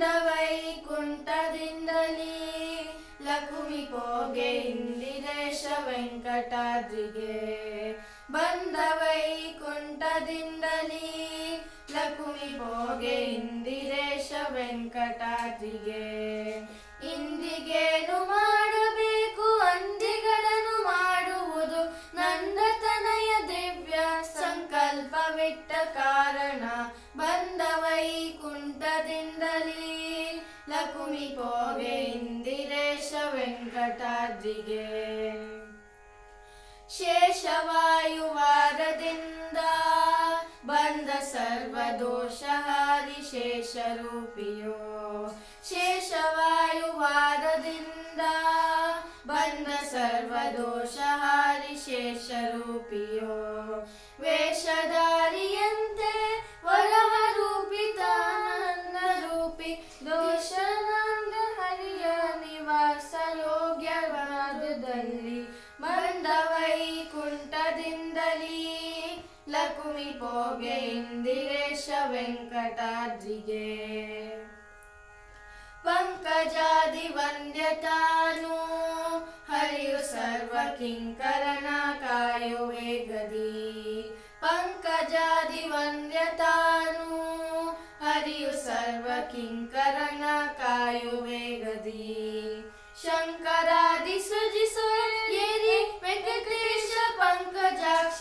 ಬಂದ ವೈಕುಂಠದಿಂದಲೀ ಲಕುಮಿ ಪೋಗೆ ಇಂದಿರೇಶ ವೆಂಕಟಾದ್ರಿಗೆ ಬಂದ ವೈಕುಂಠದಿಂದಲೀ ಲಕುಮಿ ಪೋಗೆ ಇಂದಿರೇಶ ವೆಂಕಟಾದ್ರಿಗೆ ಇಂದಿಗೇನು ಮಾಡಬೇಕು ಅಂದಿಗಳನ್ನು ಮಾಡುವುದು ನಂದತನಯ ದಿವ್ಯ ಸಂಕಲ್ಪವಿಟ್ಟ ಕಾರಣ ಬಂದ ವೈಕುಂಠದಿಂದಲೀ ಲಕುಮಿ ಪೋಗೆ ಇಂದಿರೇಶ ವೆಂಕಟಾದ್ರಿಗೆ ಶೇಷವಾಯುವಾರದಿಂದ ಬಂದ ಸರ್ವದೋಷಹಾರಿ ಶೇಷರೂಪಿಯೋ ಶೇಷವಾಯುವಾರದಿಂದ ಬಂದ ಸರ್ವದೋಷಹಾರಿ ಶೇಷರೂಪಿಯೋ ವೇಷಧಾರಿಯಂತೆ ವರಹ ರೂಪಿತಾನಂದ ರೂಪಿ ದೋಷನಂದ ಹರಿಯ ನಿವಾಸ ಯೋಗ್ಯವಾದುದಲ್ಲಿ ಬಂದ ವೈಕುಂಠದಿಂದಲೀ ಲಕುಮಿ ಪೋಗೆ ಇಂದಿರೇಶ ವೆಂಕಟಾದ್ರಿಗೆ ಪಂಕಜಾದಿ ವಂದ್ಯತಾನು ಹರಿಯು ಸರ್ವ ಕಿಂಕರಣ ಕಾಯೋ ವೇಗದಿ ಪಂಕಜಾದಿ ವಂದ್ಯತಾನು ಹರಿಯು ಸರ್ವ ಕಿಂಕರಣ ಕಾಯೋ ವೇಗದಿ ಶಂಕರಾದಿ ಸೃಜಿಸೋ ಏರಿ ವೆಂಕಟೇಶ ಪಂಕಜಾಕ್ಷ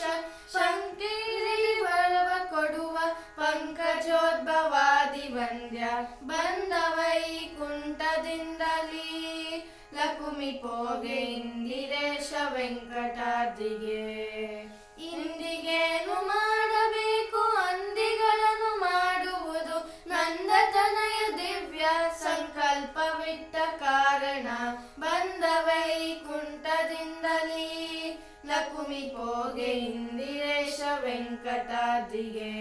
ಶಂಕರಿ ವರವ ಕೊಡುವ ಪಂಕಜೋದ್ಭವಾದಿ ವಂದ್ಯ ಬಂದ ವೈಕುಂಠದಿಂದಲೀ ಲಕುಮಿ ಪೋಗೆ ಇಂದಿರೇಶ ವೆಂಕಟಾದ್ರಿಗೆ ಇಂದಿಗೇನು ಮಾಡಬೇಕು ಅಂದಿಗಳನ್ನು ಮಾಡುವುದು ನಂದತನಯ ದಿವ್ಯ ಸಂಕಲ್ಪವಿಟ್ಟ ಕಾರಣ ಬಂದ ವೈಕುಂಠದಿಂದಲೀ ಲಕುಮಿ ಪೋಗೆ ಇಂದಿರೇಶ ವೆಂಕಟಾದ್ರಿಗೆ